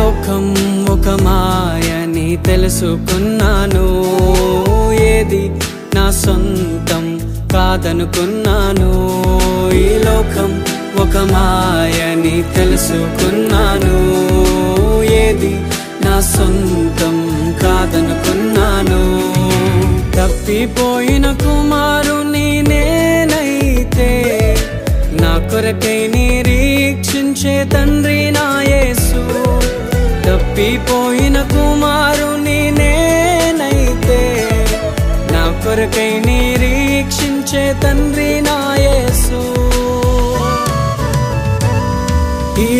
లోకం ఒక మాయని తెలుసుకున్నాను, ఏది నా సొంతం కాదనుకున్నాను. ఈ లోకం ఒక మాయని తెలుసుకున్నాను, ఏది నా సొంతం కాదనుకున్నాను. తప్పిపోయిన కుమారుని నేనైతే నా కొరకై నిరీక్షించే తండ్రి నా యేసు. తప్పిపోయిన కుమారుని నేనైతే నా కొరకై నిరీక్షించే తండ్రి నా యేసు. ఈ